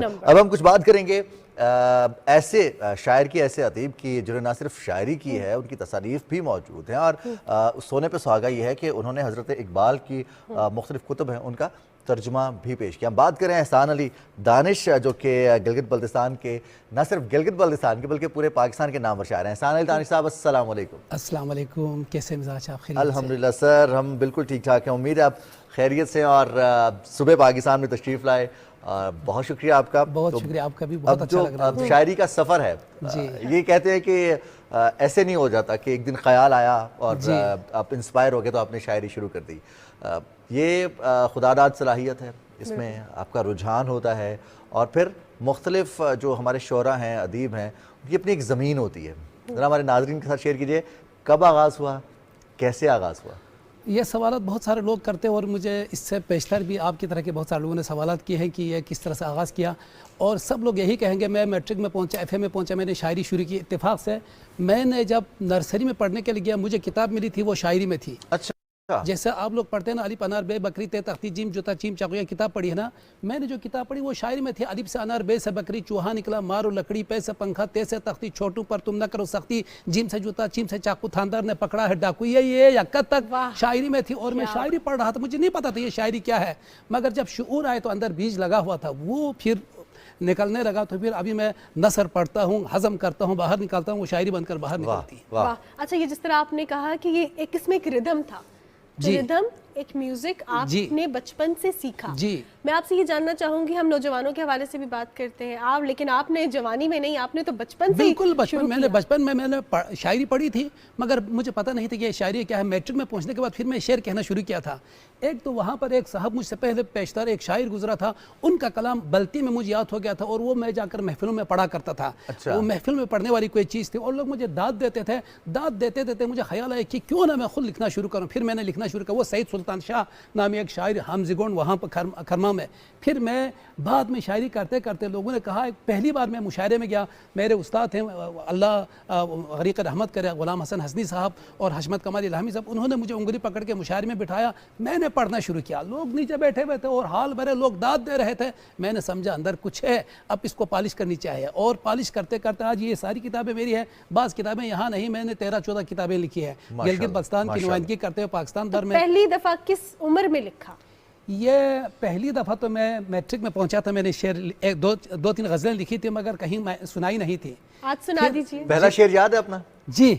अब हम कुछ बात करेंगे ऐसे शायर की, ऐसे अदीब की जिन्होंने ना सिर्फ शायरी की है, उनकी तसानीफ भी मौजूद हैं और सोने पे सुहागा ये है कि उन्होंने हज़रत इकबाल की मुख्तलिफ कुतुब हैं उनका तर्जुमा भी पेश किया। हम बात करें एहसान अली दानिश जो कि गिलगित बल्तिस्तान के, ना सिर्फ गिलगित बल्तिस्तान के बल्कि पूरे पाकिस्तान के नामवर शायर हैं। एहसान अली दानिश साहब, अस्सलाम वालेकुम। अस्सलाम वालेकुम, कैसे मिजाज आप? खैरियत? अल्हम्दुलिल्लाह सर, हम बिल्कुल ठीक ठाक हैं। उम्मीद है आप खैरियत से और सुबह पाकिस्तान में तशरीफ़ लाए। बहुत शुक्रिया आपका। बहुत शुक्रिया आपका भी, बहुत अच्छा लग रहा है। अब शायरी का सफ़र है जी। ये कहते हैं कि ऐसे नहीं हो जाता कि एक दिन ख्याल आया और आप इंस्पायर हो गए तो आपने शायरी शुरू कर दी। ये खुदादाद सलाहियत है, इसमें आपका रुझान होता है और फिर मुख्तलिफ जो हमारे शोरा हैं, अदीब हैं, उनकी अपनी एक ज़मीन होती है। ज़रा हमारे नाज़रीन के साथ शेयर कीजिए, कब आगाज़ हुआ, कैसे आगाज़ हुआ? ये सवालात बहुत सारे लोग करते हैं और मुझे इससे पेशतर भी आपकी तरह के बहुत सारे लोगों ने सवालात किए हैं कि ये किस तरह से आगाज़ किया, और सब लोग यही कहेंगे। मैं मैट्रिक में पहुंचा, एफए में पहुंचा, मैंने शायरी शुरू की। इत्तेफाक से मैंने जब नर्सरी में पढ़ने के लिए गया, मुझे किताब मिली थी, वो शायरी में थी। अच्छा, जैसे आप लोग पढ़ते हैं ना, अलिफ अनार बे बकरी ते तख्ती जीम जुता चीम चाकुया, किताब पढ़ी है ना, मैंने जो किताब पढ़ी वो शायरी में थी। अलिफ से अनार, बे से बकरी, चूहा निकला मारो लकड़ी, पे से पंखा, ते से तख्ती छोटू पर तुम न करो सख्ती, जीम से जूता चीम से चाकू थानदार ने पकड़ा है डाकू, ये यक्कत तक शायरी में थी। और मैं शायरी पढ़ रहा था, मुझे नहीं पता था ये शायरी क्या है, मगर जब शुऊर आए तो अंदर बीज लगा हुआ था, वो फिर निकलने लगा। तो फिर अभी मैं नसर पढ़ता हूँ, हजम करता हूँ, बाहर निकालता हूँ, वो शायरी बनकर बाहर निकलती है। वाह। अच्छा, ये जिस तरह आपने कहा कि ये एक इसमें एक रिदम था, रिदम एक म्यूजिक आपने बचपन से सीखा जी। मैं आपसे ये जानना चाहूंगी, हम नौजवानों के हवाले से भी बात करते हैं आप, लेकिन आपने जवानी में नहीं, आपने तो बचपन से। बिल्कुल बचपन, मैंने शायरी पढ़ी थी, मगर मुझे पता नहीं था कि ये शायरी क्या है। मैट्रिक में पहुंचने के बाद फिर मैं शेर कहना शुरू किया था। एक तो वहाँ पर एक साहब मुझसे पहले पेशतर एक शायर गुजरा था, उनका कलाम बल्ती में मुझे याद हो गया था और वो मैं जाकर महफिलों में पढ़ा करता था। अच्छा। वो महफिल में पढ़ने वाली कोई चीज़ थी और लोग मुझे दाद देते थे। दाद देते देते मुझे ख्याल आया कि क्यों ना मैं खुद लिखना शुरू करूँ। फिर मैंने लिखना शुरू किया। वो सईद सुल्तान शाह नामी एक शायर हामजिगोंड वहाँ पर खरमा में। फिर मैं बाद में शायरी करते करते लोगों ने कहा, पहली बार मैं मुशायरे में गया, मेरे उस्ताद हैं अल्लाह गरीक रहमत करे, गुलाम हसन हसनी साहब और हशमत कमाल इलामी साहब, उन्होंने मुझे उंगली पकड़ के मुशायरे में बिठाया। मैंने पढ़ना शुरू किया, लोग नीचे बैठे हुए थे और हाल भरे लोग दाद दे रहे थे। मैंने समझा अंदर कुछ है, अब इसको पॉलिश करनी चाहिए। और पॉलिश करते करते आज ये सारी किताबें मेरी है। बाज़ किताबें यहाँ नहीं, मैंने 13-14 किताबें लिखी है गिलगित बल्तिस्तान की नुमाइंदगी करते हुए पाकिस्तान भर में। पहली दफ़ा किस उम्र में लिखा? ये पहली दफ़ा तो मैं मैट्रिक में पहुंचा था। मैंने शेर दो तीन गज़लें लिखी थी, मगर कहीं सुनाई नहीं थी। आज सुना दीजिए। पहला शेर याद है अपना? जी,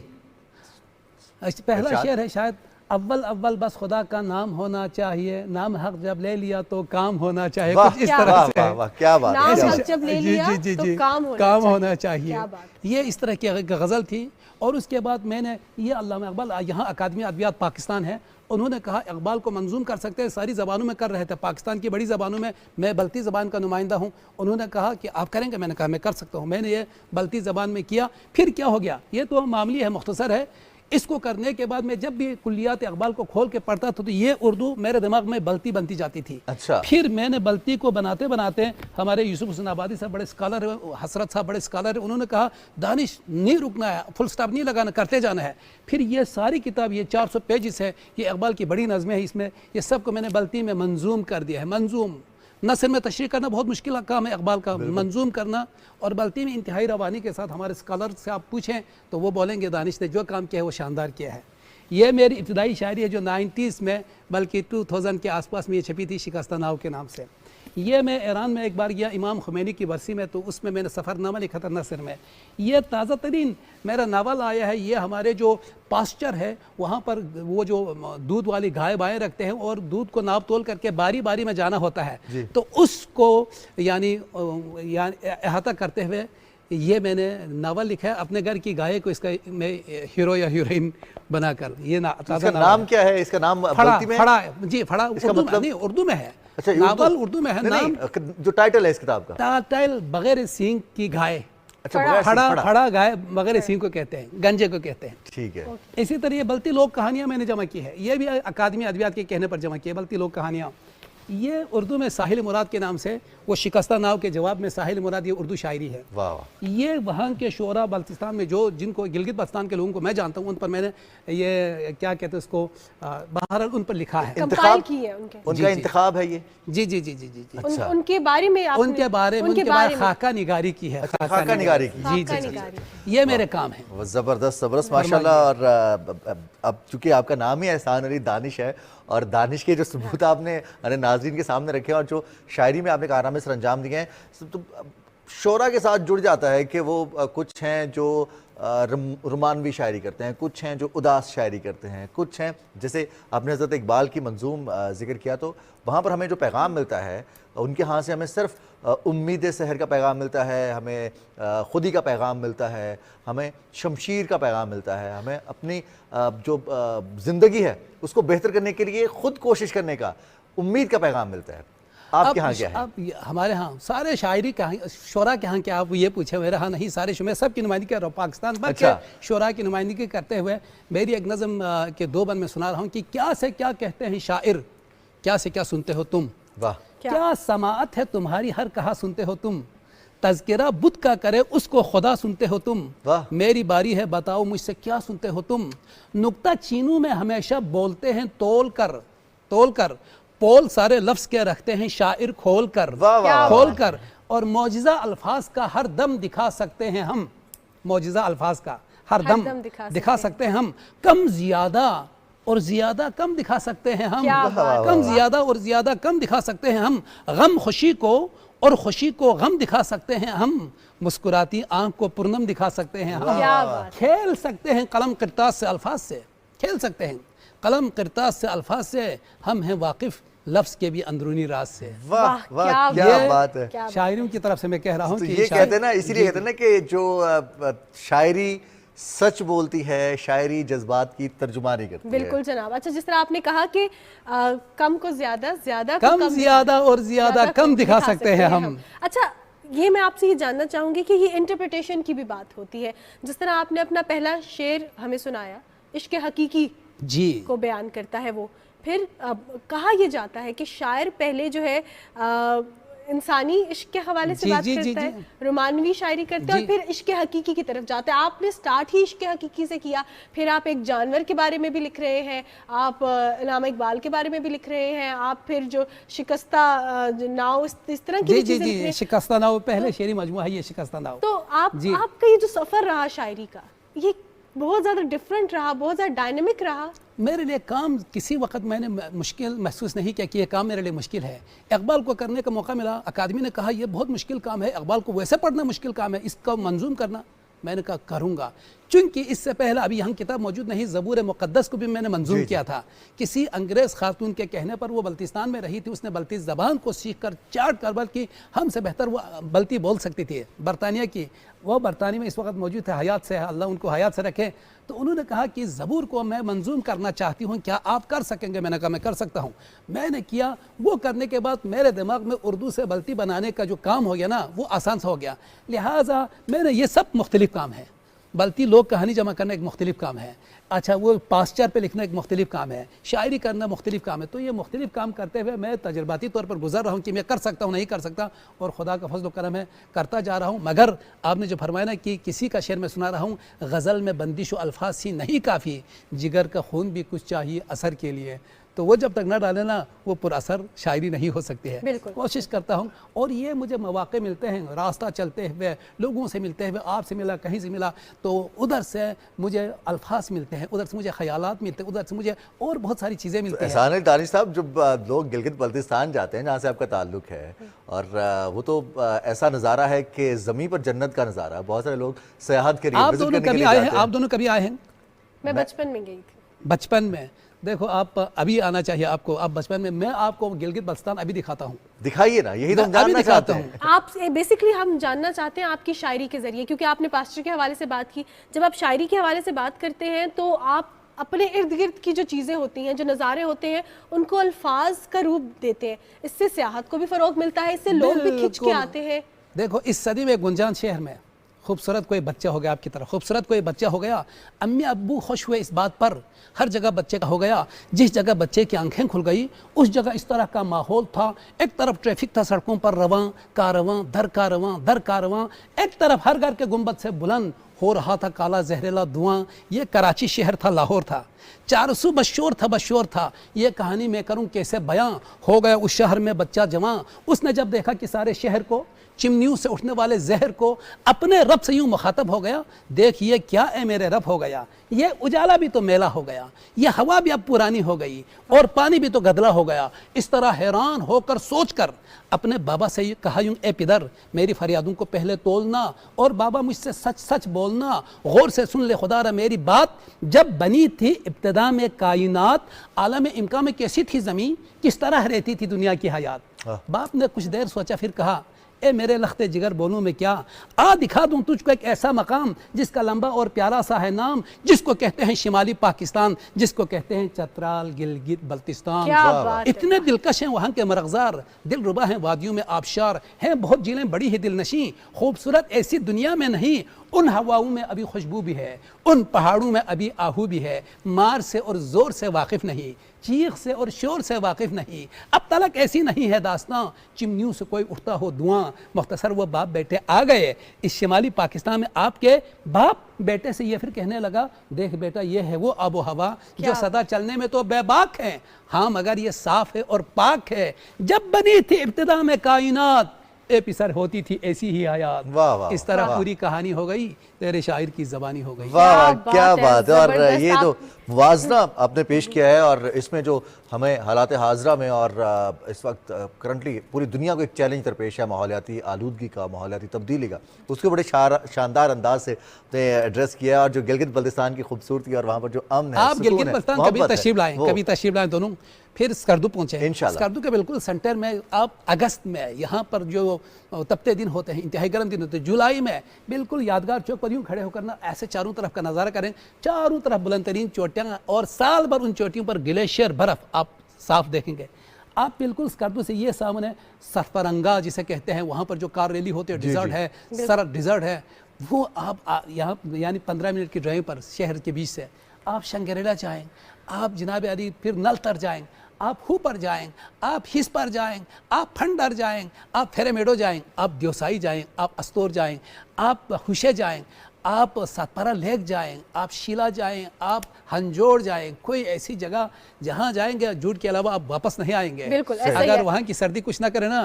पहला शेर है शायद, अव्वल अव्वल बस खुदा का नाम होना चाहिए, नाम हक जब ले लिया तो काम होना चाहिए। कुछ इस तरह से। वाह, क्या बात है। नाम हक जब ले लिया तो काम होना चाहिए। ये इस तरह की गज़ल थी। और उसके बाद मैंने ये अल्लामा इकबाल, यहाँ अकादमी अदबियात पाकिस्तान है, उन्होंने कहा इकबाल को मंजूम कर सकते हैं, सारी ज़बानों में कर रहे थे, पाकिस्तान की बड़ी ज़बानों में। मैं बल्ती ज़बान का नुमाइंदा हूँ। उन्होंने कहा कि आप करेंगे? मैंने कहा मैं कर सकता हूँ। मैंने ये बल्ती ज़बान में किया। फिर क्या हो गया, ये तो मामूली है, मुख्तसर है। इसको करने के बाद मैं जब भी कुल्लियात इकबाल को खोल के पढ़ता था तो ये उर्दू मेरे दिमाग में बल्ती बनती जाती थी। अच्छा। फिर मैंने बल्ती को बनाते बनाते, हमारे यूसुफ हुसैन आबादी साहब बड़े स्कॉलर है, हसरत साहब बड़े स्कॉलर है, उन्होंने कहा दानिश नहीं रुकना है, फुल स्टॉप नहीं लगाना, करते जाना है। फिर ये सारी किताब, ये 400 पेजेस है, ये इकबाल की बड़ी नज़में है, इसमें ये सब को मैंने बल्ती में मंजूम कर दिया है। मंजूम नसर में तशरीह करना बहुत मुश्किल काम है इकबाल का, मंजूम करना और बल्ती में इंतहाई रवानी के साथ। हमारे स्कॉलर से आप पूछें तो वो बोलेंगे दानिश ने जो काम किया है वो शानदार किया है। ये मेरी इब्तदाई शायरी है जो 90s में, बल्कि 2000 के आसपास में ये छपी थी शिकस्ता नाव के नाम से। ये मैं ईरान में एक बार गया इमाम खुमैनी की बरसी में, तो उसमें मैंने सफ़रनामा लिखा था नसर में। ये ताज़ा तरीन मेरा नावल आया है। ये हमारे जो पास्चर है वहाँ पर वो जो दूध वाली गाय बाएँ रखते हैं और दूध को नाप तोल करके बारी बारी में जाना होता है, तो उसको यानी अहाता करते हुए ये मैंने नावल लिखा है। अपने घर की गाय को इसका मैं हीरो या हीरोइन बनाकर। ये नाम क्या है इसका? नाम फड़ा जी, फड़ा उर्दू में है। अच्छा, नावल उर्दू में है। नाम जो टाइटल है इस किताब का, टाइटल बगैर सींग की गाय। अच्छा, फड़ा गाय बगैर सींग को कहते हैं, गंजे को कहते हैं। ठीक है। इसी तरह ये बल्ती लोक कहानियां मैंने जमा की है। ये भी अकादमी अदबियात के कहने पर जमा की है, बल्ती लोक कहानियां। ये उर्दू में साहिल मुराद के नाम से, वो शिकस्ता नाव के जवाब में साहिल मुराद, ये उर्दू शायरी है। वाह। ये वहाँ के शोरा बल्तिस्तान में जो जिनको गिलगित बल्तिस्तान के लोगों को मैं जानता हूँ, उन पर मैंने ये क्या कहते हैं उसको, बहरहाल उन पर लिखा है, कंपाइल की है उनका इंतखाब है ये। जी जी जी जी जी जी। अच्छा। उनके बारे में उनके बारे में खाका निगारी की है। खाका निगारी की। जी जी जी, ये मेरे काम है। जबरदस्त जबरदस्त माशाल्लाह। और अब चूंकि आपका नाम ही एहसान अली दानिश है, और दानिश के जो सबूत आपने अरे नाज़रीन के सामने रखे और जो शायरी में आपने कारनामे सर अंजाम दिए हैं, तो शोरा के साथ जुड़ जाता है कि वो कुछ हैं जो रोमानवी शायरी करते हैं, कुछ हैं जो उदास शायरी करते हैं, कुछ हैं जैसे आपने हज़रत इकबाल की मंजूम जिक्र किया, तो वहाँ पर हमें जो पैगाम मिलता है उनके यहाँ से हमें सिर्फ उम्मीद सहर का पैगाम मिलता है, हमें खुदी का पैगाम मिलता है, हमें शमशीर का पैगाम मिलता है, हमें अपनी जो ज़िंदगी है उसको बेहतर करने के लिए ख़ुद कोशिश करने का उम्मीद का पैगाम मिलता है। आपके यहाँ क्या है? अब हमारे यहाँ सारे शायरी के यहाँ, शोरा के यहाँ क्या आप ये पूछे, मेरे यहाँ नहीं, सारे मैं सब की नुमाइंदगी कर रहा हूँ पाकिस्तान भर के शोरा की नुमाइंदगी करते हुए मेरी एक नज़म के 2 बंद में सुना रहा हूँ कि क्या से क्या कहते हैं शायर, क्या से क्या सुनते हो तुम, वाह, क्या समाअत है तुम्हारी हर कहा सुनते हो तुम, तज़किरा बुत का करे उसको खुदा सुनते हो तुम, मेरी बारी है बताओ मुझसे क्या सुनते हो तुम, नुक्ता चीनू में हमेशा बोलते हैं तोल कर, पोल सारे लफ्ज़ के रखते हैं शायर खोल कर, और मौजिज़ा अल्फाज का हर दम दिखा सकते हैं हम, मौजिज़ा अल्फाज का हर दम दिखा सकते हैं हम, कम ज़्यादा और ज़्यादा कम दिखा सकते हैं हम, कम ज़्यादा और ज़्यादा कम दिखा सकते हैं हम, गम खुशी को और खुशी को गम दिखा सकते हैं हम, मुस्कुराती आंख को पूर्णम दिखा सकते हैं हम, खेल सकते हैं कलम किरतास से अल्फाज से, खेल सकते हैं कलम किरतास से अल्फाज से, हम हैं वाकिफ लफ्ज़ के भी अंदरूनी राज से। वाह वाह, क्या बात है। शायरियों की तरफ से मैं कह रहा हूँ तो ये कहते हैं ना, इसीलिए कहते हैं ना कि जो शायरी सच बोलती है, शायरी जज्बात की तर्जुमानी करती है। बिल्कुल जनाब। अच्छा, जिस तरह आपने कहा कि कम को ज्यादा, ज्यादा कम, ज्यादा और ज्यादा कम दिखा सकते हैं हम। अच्छा, ये मैं आपसे ये जानना चाहूंगी कि ये इंटरप्रिटेशन की भी बात होती है। जिस तरह आपने अपना पहला शेर हमें सुनाया, इश्क हकीकी जी को बयान करता है वो, फिर कहा यह जाता है कि शायर पहले जो है इंसानी इश्क के हवाले से बात करता है, रोमानवी शायरी करता है, और फिर इश्क हकीकी की तरफ जाता है। आपने स्टार्ट ही इश्क हकीकी से किया, फिर आप एक जानवर के बारे में भी लिख रहे हैं, आप अल्लामा इकबाल के बारे में भी लिख रहे हैं, आप फिर जो शिकस्ता नाव, इस तरह की चीजें लिख रहे हैं। शिकस्ता नाव पहले शेरी मजमूआ है ये, शिकस्ता नाव। तो आपका ये जो सफर रहा शायरी का, ये बहुत ज़्यादा डिफरेंट रहा, बहुत ज़्यादा डायनेमिक रहा। मेरे लिए काम किसी वक्त मैंने मुश्किल महसूस नहीं किया कि ये काम मेरे लिए मुश्किल है। इकबाल को करने का मौका मिला, अकादमी ने कहा ये बहुत मुश्किल काम है, इकबाल को वैसे पढ़ना मुश्किल काम है, इसका मंजूम करना। मैंने कहा करूँगा, चूँकि इससे पहले अभी यहाँ किताब मौजूद नहीं, ज़बूर मुक़द्दस को भी मैंने मंजूम किया था। किसी अंग्रेज़ खातून के कहने पर, वो बल्तिस्तान में रही थी, उसने बल्ती ज़बान को सीख कर चाट कर, बल्कि हमसे बेहतर वो बल्ती बोल सकती थी, बरतानिया की। वो बरतानिया में इस वक्त मौजूद है, हयात से, अल्लाह उनको हयात से रखे। तो उन्होंने कहा कि ज़बूर को मैं मंजूम करना चाहती हूँ, क्या आप कर सकेंगे? मैंने कहा मैं कर सकता हूँ। मैंने किया, वो करने के बाद मेरे दिमाग में उर्दू से बल्ती बनाने का जो काम हो गया ना, वो आसान सा हो गया। लिहाजा मैंने ये सब मुख्तलिफ काम है, बल्कि लोग कहानी जमा करना एक मुख्तलिफ काम है, अच्छा वो पास्चर पे लिखना एक मुख्तलिफ काम है, शायरी करना मुख्तलिफ काम है। तो ये मुख्तलिफ काम करते हुए मैं तजर्बाती तौर पर गुजर रहा हूँ कि मैं कर सकता हूँ, नहीं कर सकता, और खुदा का फजल करम है करता जा रहा हूँ। मगर आपने जो फरमाया ना कि किसी का शेर मैं सुना रहा हूँ, गज़ल में बंदिश व अल्फाज सी नहीं काफ़ी, जिगर का खून भी कुछ चाहिए असर के लिए। तो वो जब तक न डाले ना, वो पुरअसर शायरी नहीं हो सकती है। कोशिश करता हूँ, और ये मुझे मौक़े मिलते हैं, रास्ता चलते हुए लोगों से मिलते हुए, आपसे मिला, कहीं से मिला, तो उधर से मुझे अल्फाज मिलते हैं, उधर से मुझे ख़यालात मिलते हैं, उधर से मुझे और बहुत सारी चीज़ें मिलती हैं। एहसान अली दानिश साहब, जब लोग गिलगित बल्तिस्तान जाते हैं, जहाँ से आपका ताल्लुक़ है, और वो तो ऐसा नज़ारा है कि ज़मीन पर जन्नत का नज़ारा, बहुत सारे लोग सयाहत के लिए, आप दोनों कभी आए हैं? आप दोनों कभी आए हैं? मैं बचपन में गई थी। बचपन में? देखो, आप अभी आना चाहिए आपको, आप बचपन में। मैं आपको गिलगित बल्तिस्तान अभी दिखाता हूँ। दिखाइए ना, यही तो हम जानना चाहते हैं। आप बेसिकली हम जानना चाहते हैं आपकी शायरी के जरिए, क्योंकि आपने पास्टर के हवाले से बात की। जब आप शायरी के हवाले से बात करते हैं तो आप अपने इर्द गिर्द की जो चीज़ें होती हैं, जो नज़ारे होते हैं, उनको अल्फाज का रूप देते हैं। इससे सियाहत को भी फ़रोग़ मिलता है, इससे लोग भी खिंच के आते हैं। देखो, इस सदी में गुंजान शहर में खूबसूरत कोई बच्चा हो गया आपकी तरह, खूबसूरत कोई बच्चा हो गया। अम्मी अब्बू खुश हुए इस बात पर, हर जगह बच्चे का हो गया। जिस जगह बच्चे की आंखें खुल गई उस जगह इस तरह का माहौल था। एक तरफ ट्रैफिक था सड़कों पर, रवां कारवां दर कारवां दर कारवां, एक तरफ हर घर के गुंबद से बुलंद हो रहा था काला जहरीला धुआं। ये कराची शहर था, लाहौर था, चारों सू बशोर था, बशोर था। ये कहानी मैं करूं कैसे बयां। हो गया उस शहर में बच्चा जवां। उसने जब देखा कि सारे शहर को, चिमनियों से उठने वाले जहर को, अपने रब से यूं मुखातब हो गया, देख ये क्या है मेरे रब हो गया। ये उजाला भी तो मेला हो गया, ये हवा भी अब पुरानी हो गई और पानी भी तो गदला हो गया। इस तरह हैरान होकर सोचकर अपने बाबा से ये कहा यूं, ए पिदर मेरी फरियादों को पहले तोलना और बाबा मुझसे सच सच बोलना, गौर से सुन ले खुदा मेरी बात। जब बनी थी इब्तिदा में कायनात, आलम इम्का में कैसी थी ज़मीन, किस तरह रहती थी दुनिया की हयात। बाप ने कुछ देर सोचा, फिर कहा, ए मेरे लख्ते जिगर बोलूं मैं क्या, आ दिखा दूं तुझको एक ऐसा मकाम जिसका लंबा और प्यारा सा है नाम, जिसको कहते हैं शिमाली पाकिस्तान, जिसको कहते हैं चतराल गिलगित बल्तिस्तान। इतने दिलकश हैं वहाँ के मरगजार, दिल रुबा हैं वादियों में आबशार, हैं बहुत झीलें बड़ी ही दिलनशी, खूबसूरत ऐसी दुनिया में नहीं। उन हवाओं में अभी खुशबू भी है, उन पहाड़ों में अभी आहू भी है। मार से और ज़ोर से वाकिफ़ नहीं, चीख से और शोर से वाकिफ़ नहीं, अब तलक ऐसी नहीं है दास्तां, चिमनियों से कोई उठता हो धुआं। मुख्तसर वो बाप बेटे आ गए इस शिमाली पाकिस्तान में। आपके बाप बेटे से ये फिर कहने लगा, देख बेटा ये है वो आबो हवा जो सदा चलने में तो बेबाक है, हाँ मगर ये साफ है और पाक है। जब बनी थी इब्तिदा में कायनात, ए पिसर होती थी ऐसी ही हयात। वाह वाह, इस तरह पूरी कहानी हो गई, तेरे शायर की ज़बानी हो गई। वाह क्या बात है। और ये जो वाजना आपने पेश किया है और इसमें जो हमें हालात हाजरा में और इस वक्त करंटली पूरी दुनिया को एक चैलेंज दरपेश है माहौलियाती आलूदगी का, माहौलियाती तब्दीली का, उसको बड़े शानदार अंदाज से ने एड्रेस किया है। और जो गिलगित बल्तिस्तान की खूबसूरती और वहाँ पर जो अमन है, आप गिलगित बल्तिस्तान कभी तशरीफ लाएं, कभी तशरीफ लाएं दोनों, फिर स्कर्दू पहुँचे। स्कर्दू के बिल्कुल सेंटर में आप अगस्त में यहाँ पर जो तपते दिन होते हैं, इंतहाई गर्म दिन होते हैं, जुलाई में बिल्कुल यादगार चौक पर यूँ खड़े होकर ना ऐसे चारों तरफ का नज़ारा करें, चारों तरफ बुलंद तरीन चोटियाँ और साल भर उन चोटियों पर ग्लेशियर बर्फ़ आप साफ देखेंगे। आप बिल्कुल स्कर्दू से ये सामने सरफरंगा जिसे कहते हैं, वहाँ पर जो कार रैली होती है, डिज़र्ट है, सरद डिज़र्ट है, वो आप यहाँ यानी 15 मिनट की ड्राइव पर शहर के बीच से आप शंगरेला जाएँ, आप जनाब अली फिर नल तर जाएँ, आप हू पर जाएँ, आप हिस पर जाएँ, आप फंडर जाएँ, आप फेरेमेडो जाएँ, आप द्योसाई जाएँ, आप अस्तोर जाएँ, आप हुशे जाएँ, आप सातपारा लेक जाएँ, आप शीला जाएँ, आप हंजोड़ जाएँ, कोई ऐसी जगह जहाँ जाएंगे झूठ के अलावा आप वापस नहीं आएंगे। बिल्कुल, अगर वहाँ की सर्दी कुछ ना करे ना,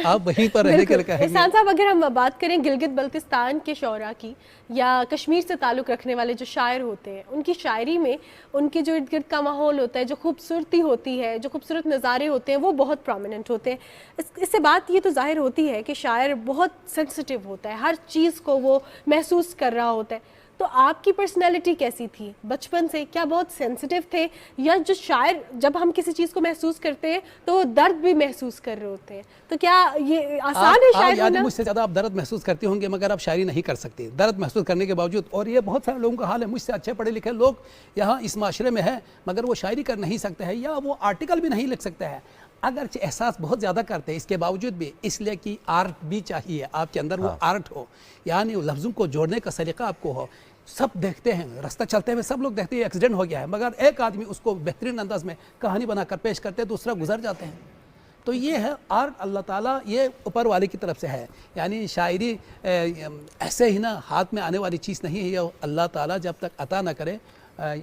आप वहीं पर रहने के लिए कहेंगे। एहसान साहब, अगर हम बात करें गिलगित बल्तिस्तान के शौरा की या कश्मीर से ताल्लुक़ रखने वाले जो शायर होते हैं, उनकी शायरी में उनके जो इर्द गिर्द का माहौल होता है, जो खूबसूरती होती है, जो खूबसूरत नज़ारे होते हैं, वो बहुत प्रोमिनेंट होते हैं। इससे बात ये तो जाहिर होती है कि शायर बहुत सेंसिटिव होता है, हर चीज़ को वो महसूस कर रहा होता है। तो आपकी पर्सनैलिटी कैसी थी बचपन से? क्या बहुत सेंसिटिव थे, या जो शायर जब हम किसी चीज़ को महसूस करते हैं तो वो दर्द भी महसूस कर रहे होते हैं? तो क्या ये आसान है शायर होना? मुझसे ज़्यादा आप दर्द महसूस करती होंगे, मगर आप शायरी नहीं कर सकती दर्द महसूस करने के बावजूद। और ये बहुत सारे लोगों का हाल है, मुझसे अच्छे पढ़े लिखे लोग यहाँ इस माशरे में है, मगर वो शायरी कर नहीं सकते हैं या वो आर्टिकल भी नहीं लिख सकते हैं, अगर एहसास बहुत ज़्यादा करते हैं इसके बावजूद भी, इसलिए कि आर्ट भी चाहिए आपके अंदर। वो आर्ट हो, यानी लफ्ज़ों को जोड़ने का सलीका आपको हो। सब देखते हैं, रास्ता चलते हुए सब लोग देखते हैं एक्सीडेंट हो गया है, मगर एक आदमी उसको बेहतरीन अंदाज में कहानी बनाकर पेश करते हैं, दूसरा गुजर जाते हैं। तो ये है आर्ट, अल्लाह ताला ये ऊपर वाले की तरफ से है। यानी शायरी ऐसे ही ना हाथ में आने वाली चीज़ नहीं है, ये अल्लाह ताला जब तक अता ना करे।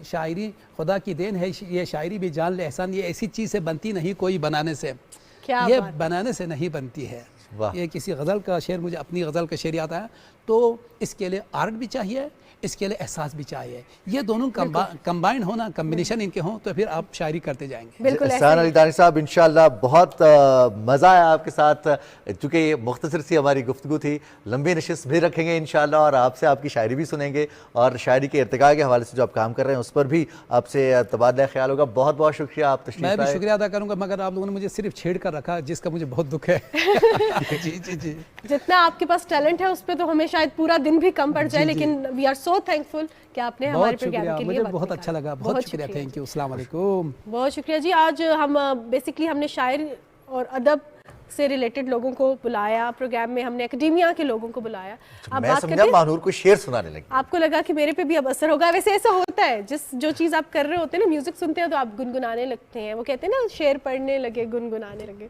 शायरी खुदा की देन है, ये शायरी भी जान ले एहसान, ये ऐसी चीज़ से बनती नहीं कोई बनाने से, ये बनाने से नहीं बनती है। ये किसी गज़ल का शेर, मुझे अपनी गज़ल का शेर याद आया। तो इसके लिए आर्ट भी चाहिए, इसके लिए एहसास भी चाहिए, ये दोनों कंबाइन होना, कम्बिनेशन इनके हों तो फिर आप शायरी करते जाएंगे। एहसान अली दानिश साहब, इंशाल्लाह बहुत मज़ा आया आपके साथ, चूँकि ये मुख्तसर सी हमारी गुफ्तगू थी, लंबी नशिस्त भी रखेंगे इंशाल्लाह और आपसे आपकी शायरी भी सुनेंगे और शायरी के इर्तिका के हवाले से जो आप काम कर रहे हैं उस पर भी आपसे तबादला ख्याल होगा। बहुत बहुत शुक्रिया, आप तशरीफ मैं भी शुक्रिया अदा करूँगा, मगर आप लोगों ने मुझे सिर्फ छेड़ कर रखा जिसका मुझे बहुत दुख है। जी जी जी, जितना आपके पास टैलेंट है उस पर तो हमें शायद पूरा दिन भी कम पड़ जाए, लेकिन वी आर सो थैंकफुल कि आपने हमारे प्रोग्राम के लिए मुझे बहुत अच्छा लगा। बहुत शुक्रिया, थैंक यू, अस्सलाम वालेकुम। बहुत शुक्रिया जी। आज हम बेसिकली हमने शायर और अदब से रिलेटेड लोगों को बुलाया प्रोग्राम में, हमने एकेडेमिया के लोगों को बुलाया। आप मैं समझा महानूर को शेर सुनाने लगी। आपको लगा कि मेरे पे भी अब असर होगा। वैसे ऐसा होता है, जो चीज़ आप कर रहे होते हैं ना, म्यूजिक सुनते हैं तो आप गुनगुनाने लगते हैं। वो कहते हैं ना शेर पढ़ने लगे गुनगुनाने लगे।